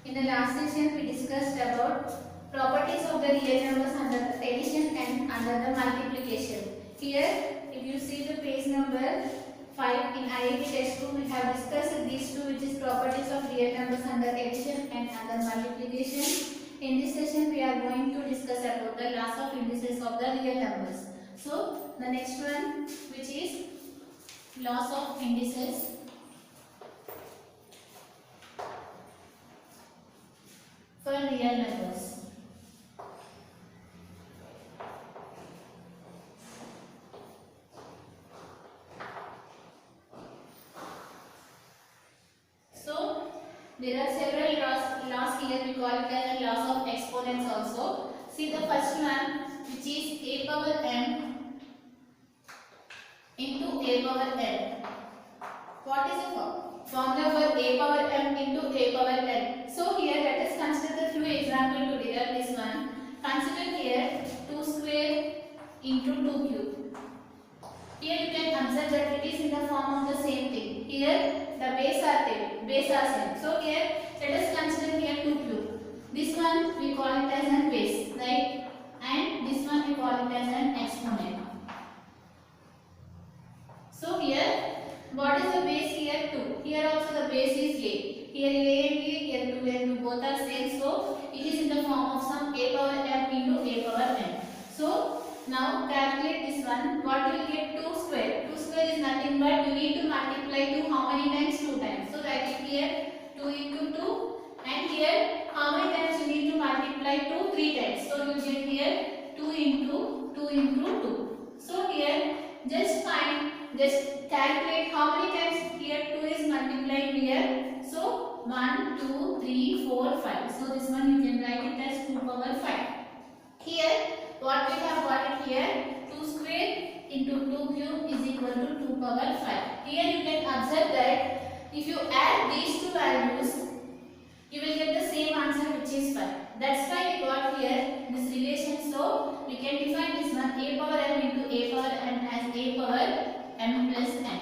In the last session, we discussed about properties of the real numbers under the addition and under the multiplication. Here, if you see the page number 5 in IIT textbook, we have discussed these two, which is properties of real numbers under addition and under multiplication. In this session, we are going to discuss about the loss of indices of the real numbers. So, the next one, which is loss of indices for real numbers. So there are several loss here. We call it as a loss of exponents also. See the first one, which is a power m into a power n. What is the formula for a power m into a power n? So here let us consider the few examples to derive this one. Consider here 2 square into 2 cube. Here you can observe that it is in the form of the same thing. Here the base are same. So here let us consider here 2 cube. This one we call it as a base, right? And this one we call it as an exponent. So here, what is the base here? 2. Here also the base is a. Here a and a, here 2 and 2 both are same. So it is in the form of some a power m into a power n. So now calculate this one. What you will get? 2 square. 2 square is nothing but you need to multiply 2 how many times? 2 times. So write it here 2 into 2. And here how many times you need to multiply 2? 3 times. So you get here 2 into 2 into 2. So here just calculate how many times here 2 is multiplied here. So 1, 2, 3, 4, 5. So this one you can write it as 2 power 5. Here what we have got it here 2 square into 2 cube is equal to 2 power 5. Here you can observe that if you add these two values, you will get the same answer, which is 5. That's why we got here this relation. So we can define this one a power m into a power n as a power m plus n.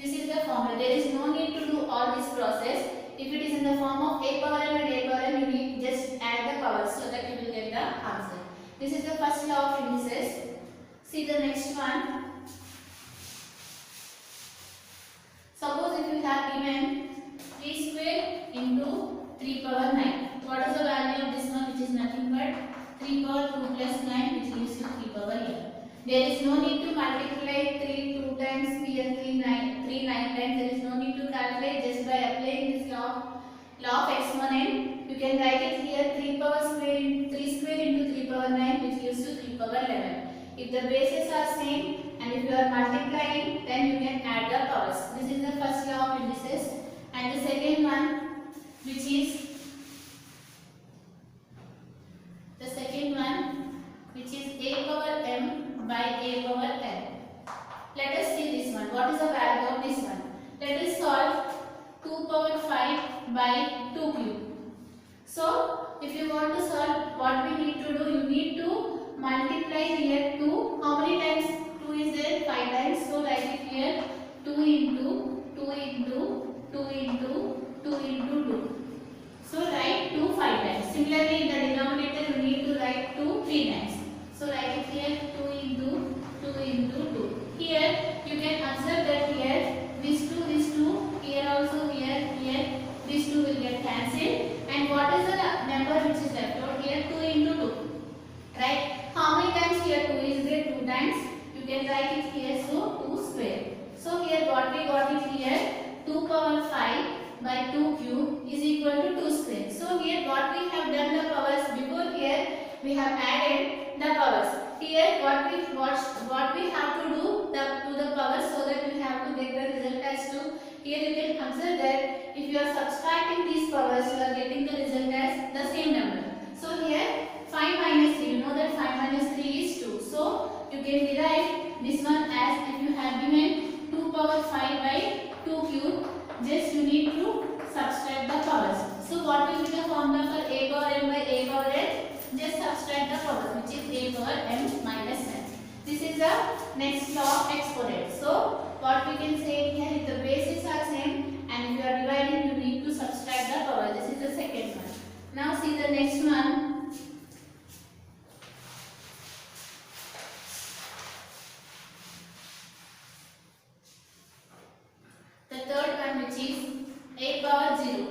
This is the formula. There is no need to do all this process. If it is in the form of a power m and a power n, you need just add the powers so that you will get the answer. This is the first law of indices. See the next one. Suppose if you have given 3 square into 3 power 9. What is the value of this one, which is nothing but 3 power 2 plus 9, which gives you 3 power 11. There is no need to multiply 3 2 times, here 3 9 times. There is no need to calculate. Just by applying this law of exponent, you can write it here 3 square into 3 power 9, which gives you 3 power 11. If the bases are same and if you are multiplying, then you can add the powers. This is the first law of indices. And the second one, which is a power m by a power n. Let us see this one. What is the value of this one? Let us solve 2 power 5 by 2 cube. So if you want to solve, what we need to do, you need to multiply here 2. How many times 2 is there? 5 times. So write it here 2 into 2 into 2 into 2 into 2. So write 2 5 times. Similarly in the denominator you need to write 2 3 times. So write it here 2 into 2 into 2. Here you can observe that here these two, here also, here, these two will get cancelled. And what is the number which is left out? Here 2 into 2. Right? How many times here 2 is there? 2 times. You can write it here, so 2 square. So here what we got it here 2 power 5 by 2 cube is equal to 2 square. So here what we have done the powers before, here we have added the powers. Here what we have to do to the powers so that we have to get the result as 2. Here you can observe that if you are subtracting these powers, you are getting the result as the same number. So here 5 minus 3, you know that 5 minus 3 is 2. So you can derive this one as if you have given 2 power 5 by 2 cube, just you need to subtract the powers. So what will be the formula for a power m by a power n? Just subtract the powers, which is a power m minus n. This is the next law of exponent. So what we can say here, if the bases are same and if you are dividing, you need to subtract the power. This is the second one. a power 0.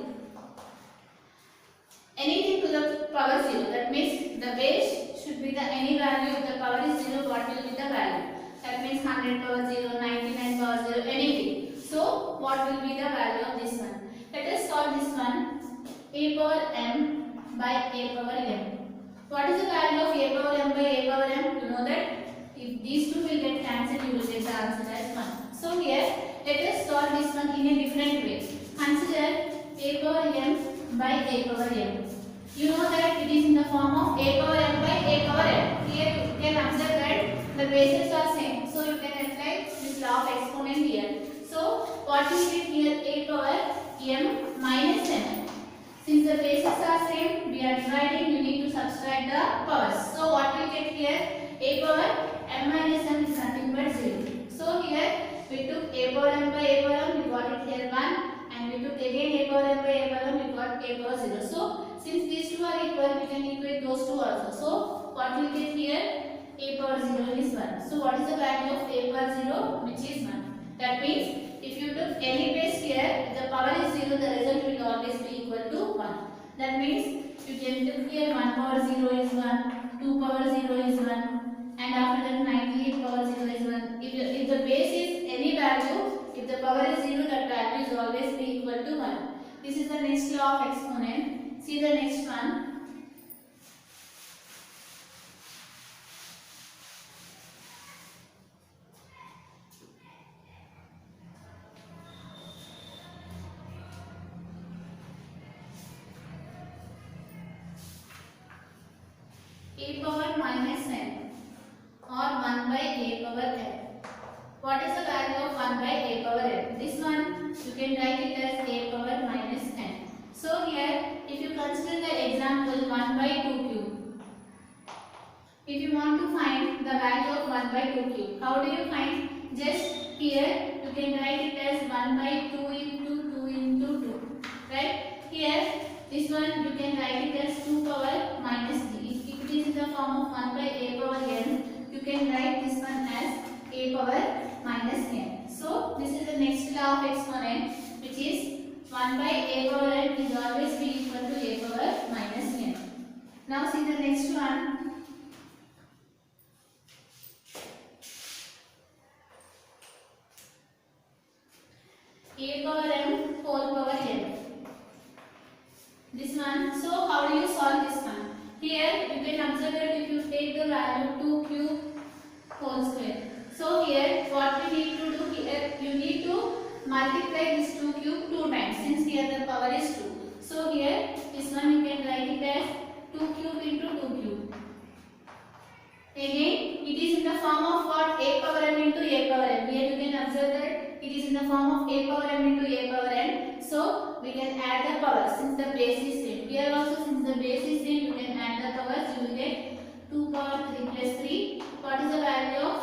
Anything to the power 0, that means the base should be the any value. If the power is 0, what will be the value? That means 100 power 0, 99 power 0, anything. So what will be the value of this one? Let us solve this one. A power m by a power m. What is the value of a power m by a power m? You know that if these two will get cancelled, you will get the answer as 1. So here, let us solve this one in a different way. Consider a power m by a power m. You know that it is in the form of a power m by a power m. Here you can observe that the bases are same. So you can apply this law of exponent here. So what is it here? A power m minus m. Since the bases are same, we are dividing, you need to subtract the powers. So what we get here? A power m minus m is nothing but 0. So here we took a power m by a power m, we got it here 1. And we took again a power m by a power m, we got a power 0. So since these two are equal, we can equate those two also. So what we get here? A power 0 is 1. So what is the value of a power 0? Which is 1. That means if you took any base here, if the power is 0, the result will always be equal to 1. That means you can take here 1 power 0 is 1, 2 power 0 is 1, and after that 98 power 0 is 1. If the base is any value, if the power is 0, that value is always be equal to 1. This is the next law of exponent. See the next one. A power minus n or 1 by a power n. What is the value of 1 by a power n? This one you can write it as a power minus n. So here if you consider the example 1 by 2 cube. If you want to find the value of 1 by 2 cube, how do you find? Just here you can write it as 1 by 2 into 2 into 2. Right? Here this one you can write it as 2 power minus d. If it is in the form of 1 by a power n, you can write this one as a power minus n. So this is the next law of exponent, which is 1 by a power n is always be equal to a power minus n. Now see the next one. A power m whole power n. This one. So how do you solve this one? Here you can observe that if you take the value 2 cube whole square. So here what we need to do here, you need to multiply this 2 cube 2 times, since here the power is 2. So here this one you can write it as 2 cube into 2 cube. Again it is in the form of what? A power m into a power n. Here you can observe that it is in the form of a power m into a power n. So we can add the powers since the base is same. Here also since the base is same, you can add the powers. You will get 2 power 3 plus 3. What is the value of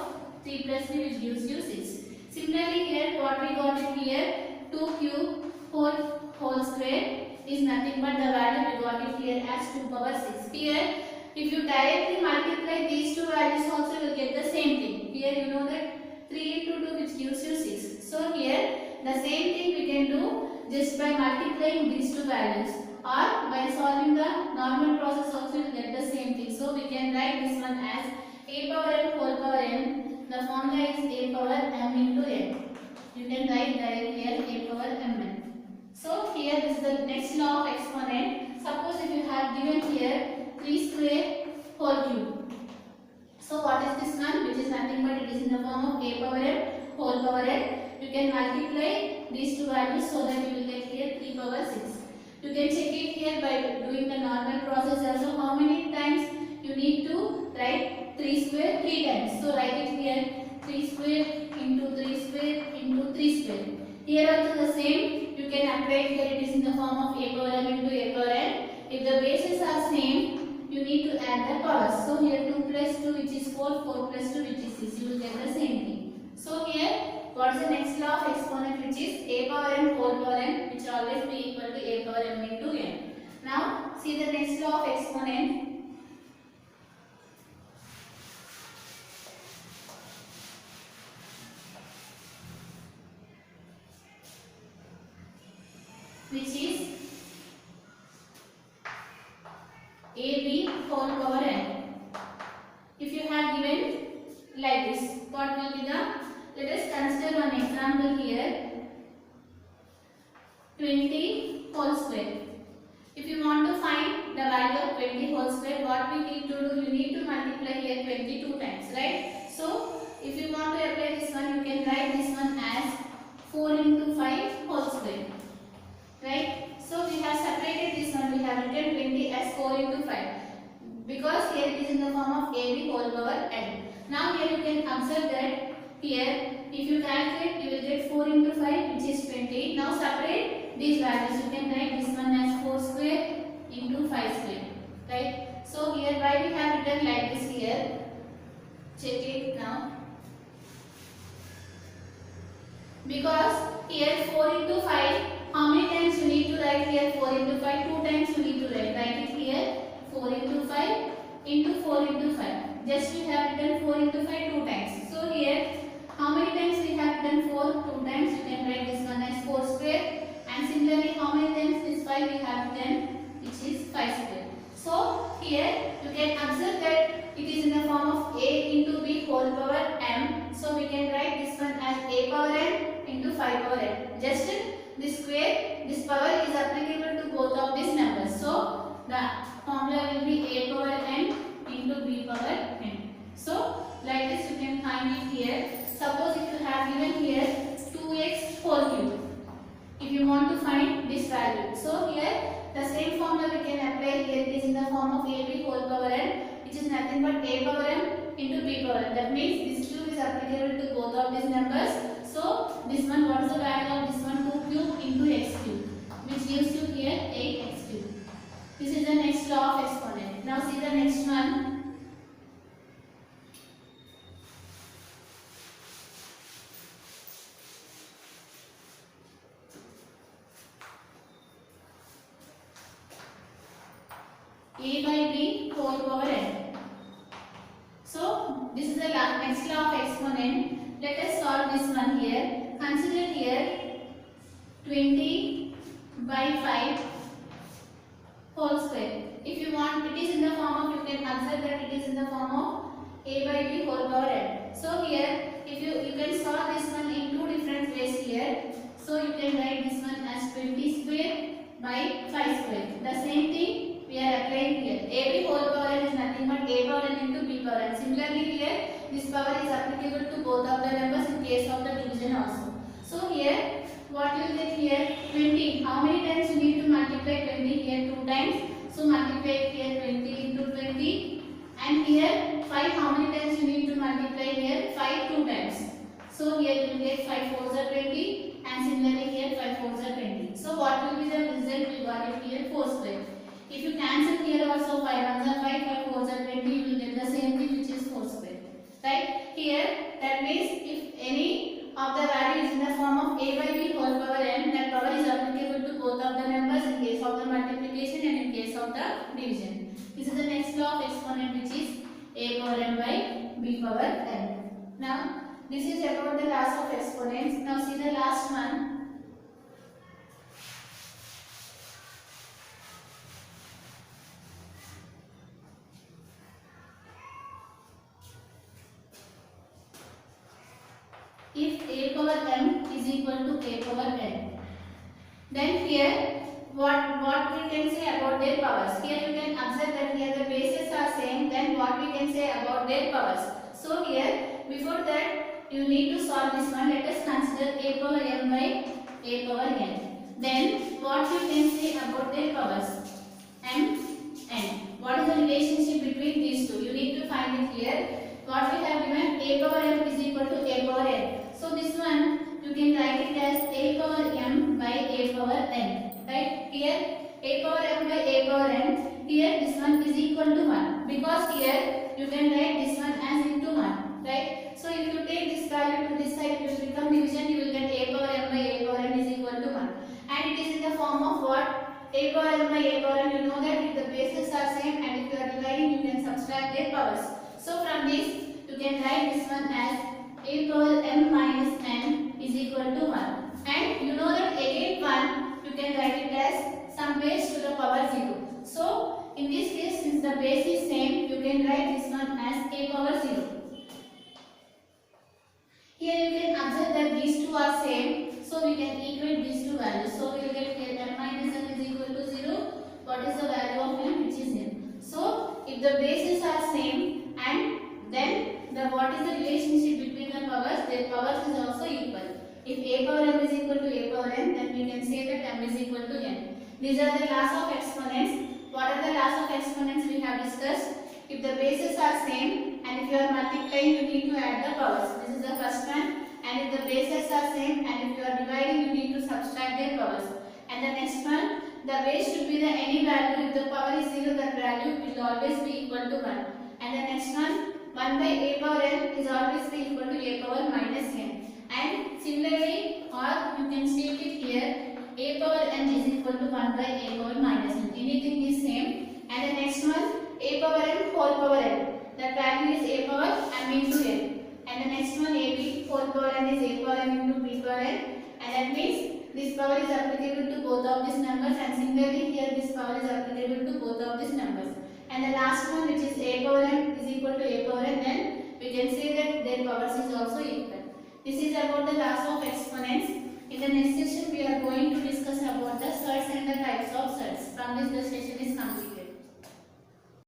3 plus 3, which gives you 6. Similarly here what we got it here, 2 cube whole square is nothing but the value we got it here as 2 power 6. Here if you directly multiply these two values also, you will get the same thing. Here you know that 3 into 2, which gives you 6. So here the same thing we can do just by multiplying these two values, or by solving the normal process also you will get the same thing. So we can write this one as a power m whole power n. The formula is a power m into n. You can write directly here a power mn. So here this is the next law of exponent. Suppose if you have given here 3 square whole cube. So what is this one? Which is nothing but it is in the form of a power m whole power n. You can multiply these two values so that you will get here 3 power 6. You can check it here by doing the normal process also. How many times you need to write 3 square? 3 times. So write it here 3 square into 3 square into 3 square. Here also the same. You can apply it here. It is in the form of a power m into a power n. If the bases are same, you need to add the powers. So here 2 plus 2, which is 4, 4 plus 2, which is 6. You will get the same thing. So here what is the next law of exponent, which is a power m whole power n, which always be equal to a power m into n. Now see the next law of exponent. which is AB whole power n. If you have given like this, what will be the, let us consider one example here, 20 whole square. If you want to find the value of 20 whole square, what we need to do, you need to multiply here 22 times, right? So if you want to apply this one, you can write this one as 4 into 5 whole square, right? So we have separated this one, we have written 20 as 4 into 5 because here it is in the form of AB whole power n. Now here you can observe that here if you calculate you will get 4 into 5 which is 20. Now separate these values, you can write this one as 4 square into 5 square, right? So here why we have written like this here, check it now. Because here 4 into 5, how many times you need to write here 4 into 5? 2 times you need to write. Write it here 4 into 5 into 4 into 5. Just we have written 4 into 5 2 times. So here how many times we have written 4? 2 times. You can write this one as 4 square. And similarly how many times this 5 we have written, which is 5 square. So here you can observe that it is in the form of A into B whole power m. So we can write this one as A power n into 5 power n. Just this square, this power is applicable to both of these numbers. So the formula will be A power n into B power n. So like this you can find it here. Suppose if you have given here 2x whole cube. If you want to find this value. So here the same formula we can apply here. It is in the form of AB whole power n, which is nothing but A power m into B power n. That means this cube is applicable to both of these numbers. So this one, what is the value of this one? 2 cube into x cube, which gives you here 8x cube. This is the next law of exponent. Now see the next one. A by B whole power n. So this is the next law of exponent. Let us solve this one here. Consider here 20 by 5 whole square. If you want, it is in the form of, you can observe that it is in the form of A by B whole power n. So here if you can solve this one in two different ways here. So you can write this one as 20 square by 5 square. The same thing we are applying here. AB whole power n is nothing but A power n into B power n. Similarly here this power is applicable to both of the numbers in case of the division also. So here what you will get here 20. How many times you need to multiply 20 here? 2 times. So multiply here 20 into 20. And here 5. How many times you need to multiply here? 5 2 times. So here you will get 5 4s are 20. And similarly here 5 4s are 20. So what will be the result? We got it here 4 square. If you cancel here also 5 1s are 5, 5 4s are 20, you will get the same thing, which is 4 square. Right? Here that means if any of the value is in the form of A by B whole power n, that power is applicable to both of the numbers in case of the multiplication and in case of the division. This is the next law of exponent, which is A power n by B power n. Now this is about the laws of exponents. Now see the last one. If A power m is equal to A power n, then here what we can say about their powers? Here you can observe that here the bases are same. Then what we can say about their powers? So here before that you need to solve this one. Let us consider A power m by A power n. Then what you can say about their powers? M n. What is the relationship between these two? You need to find it here. What we have given, A power m is equal to A power n. So this one you can write it as A power m by A power n. Right? Here A power m by A power n. Here this one is equal to 1. Because here you can write this one as into 1. Right? So if you take this value to this side, it will become division. You will get A power m by A power n is equal to 1. And it is in the form of what? A power m by A power n. You know that if the bases are same and if you are dividing, you can subtract their powers. So from this you can write this one as A power m minus n is equal to 1. And you know that again 1 you can write it write this one as a power 0. Here you can observe that these two are same, so we can equate these two values. So we will get here m minus n is equal to 0. What is the value of m? Which is n. So if the bases are same, and then what is the relationship between the powers? Their powers is also equal. If a power m is equal to a power n, then we can say that m is equal to n. These are the laws of exponents. What are the laws of exponents we have discussed? If the bases are same and if you are multiplying, you need to add the powers. This is the first one. And if the bases are same and if you are dividing, you need to subtract their powers. And the next one, the base should be the any value. If the power is 0, that value will always be equal to 1. And the next one, 1 by a power n is always be equal to a power minus n. And similarly, or you can state it here, a power n is equal to 1 by a power minus n. Anything is same. And the next one, a power n whole power n. That value is a power m into n. And the next one, ab whole power n is a power n into b power n. And that means this power is applicable to both of these numbers. And similarly here this power is applicable to both of these numbers. And the last one, which is a power n is equal to a power n, then we can say that their powers is also equal. This is about the laws of exponents. In the next session we are going to discuss about the surds and the types of surds. From this the session is complete.